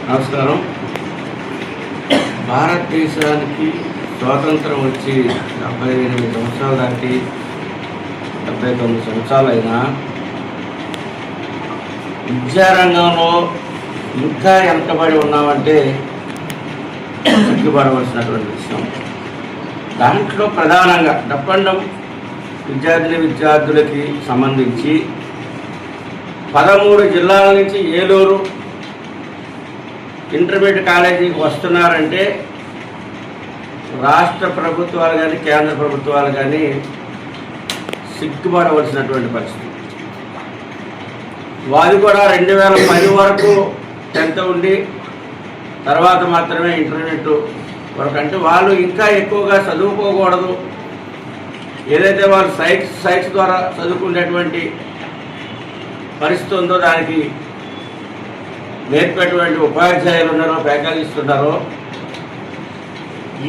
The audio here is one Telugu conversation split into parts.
నమస్కారం. భారతదేశానికి స్వాతంత్రం వచ్చి 78 సంవత్సరాలు దాటి 79 సంవత్సరాలు అయినా విద్యారంగంలో ఇంకా వెనకబడి ఉన్నామంటే సిగ్గుపడవలసినటువంటి విషయం. దాంట్లో ప్రధానంగా డప్పండం విద్యార్థులకి సంబంధించి 13 జిల్లాల నుంచి ఏలూరు ఇంటర్మీడియట్ కాలేజీకి వస్తున్నారంటే రాష్ట్ర ప్రభుత్వాలు కానీ కేంద్ర ప్రభుత్వాలు కానీ సిగ్గుపడవలసినటువంటి పరిస్థితి. వాళ్ళు కూడా 2010 వరకు 10th ఉండి తర్వాత మాత్రమే ఇంటర్మీడియట్ వరకు, అంటే వాళ్ళు ఇంకా ఎక్కువగా చదువుకోకూడదు. ఏదైతే వాళ్ళు సైట్స్ ద్వారా చదువుకునేటువంటి పరిస్థితి ఉందో దానికి నేర్పేటువంటి ఉపాధ్యాయులు ఉన్నారో, ఫ్యాకల్టీస్ ఉన్నారో,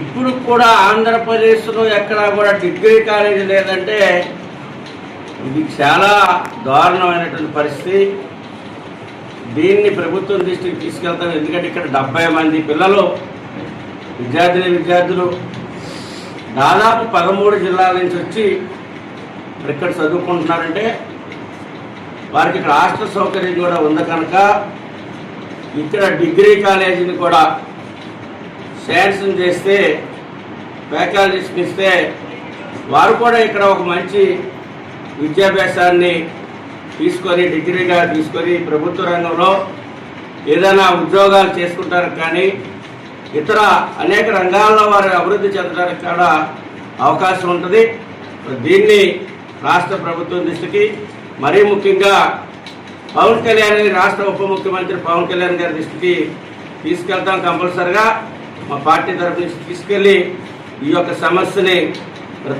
ఇప్పుడు కూడా ఆంధ్రప్రదేశ్లో ఎక్కడా కూడా డిగ్రీ కాలేజీ లేదంటే ఇది చాలా దారుణమైనటువంటి పరిస్థితి. దీన్ని ప్రభుత్వం దృష్టికి తీసుకెళ్తాం. ఎందుకంటే ఇక్కడ 70 మంది పిల్లలు విద్యార్థులు దాదాపు 13 జిల్లాల నుంచి వచ్చి ఇక్కడ చదువుకుంటున్నారంటే వారికి ఇక్కడ హాస్టల్ సౌకర్యం కూడా ఉంది కనుక ఇక్కడ డిగ్రీ కాలేజీని కూడా శాంక్షన్ చేస్తే, ఫ్యాకల్టీస్కి ఇస్తే వారు కూడా ఇక్కడ ఒక మంచి విద్యాభ్యాసాన్ని తీసుకొని డిగ్రీగా తీసుకొని ప్రభుత్వ రంగంలో ఏదైనా ఉద్యోగాలు చేసుకుంటారు. కానీ ఇతర అనేక రంగాల్లో వారు అభివృద్ధి చెందడానికి కూడా అవకాశం ఉంటుంది. దీన్ని రాష్ట్ర ప్రభుత్వం దృష్టికి, మరీ ముఖ్యంగా పవన్ కళ్యాణ్ రాష్ట్ర ఉప ముఖ్యమంత్రి పవన్ కళ్యాణ్ గారి దృష్టికి తీసుకెళ్తాం. కంపల్సరిగా మా పార్టీ తరఫు నుంచి తీసుకెళ్ళి ఈ యొక్క సమస్యని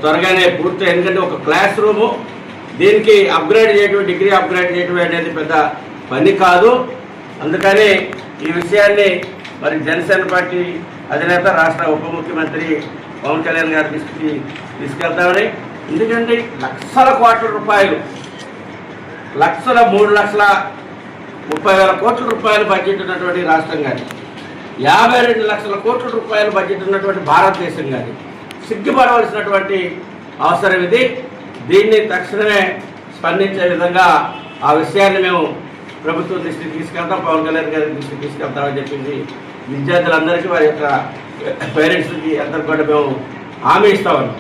త్వరగానే పూర్తి, ఎందుకంటే ఒక క్లాస్ రూము దీనికి అప్గ్రేడ్ చేయడం, డిగ్రీ అప్గ్రేడ్ చేయడం అనేది పెద్ద పని కాదు. అందుకని ఈ విషయాన్ని మరి జనసేన పార్టీ అధినేత రాష్ట్ర ఉప ముఖ్యమంత్రి పవన్ కళ్యాణ్ గారి దృష్టికి తీసుకెళ్తామని. ఎందుకంటే లక్షల కోట్ల రూపాయలు, 3,30,30,000 కోట్ల రూపాయలు బడ్జెట్ ఉన్నటువంటి రాష్ట్రం కానీ, 52 లక్షల కోట్ల రూపాయలు బడ్జెట్ ఉన్నటువంటి భారతదేశం కానీ సిగ్గుపడవలసినటువంటి అవసరం ఇది. దీన్ని తక్షణమే స్పందించే విధంగా ఆ విషయాన్ని మేము ప్రభుత్వం దృష్టికి తీసుకెళ్తాం, పవన్ కళ్యాణ్ గారి దృష్టికి తీసుకెళ్తామని చెప్పింది. విద్యార్థులందరికీ వారి యొక్క పేరెంట్స్కి అందరికీ కూడా మేము హామీ ఇస్తామని.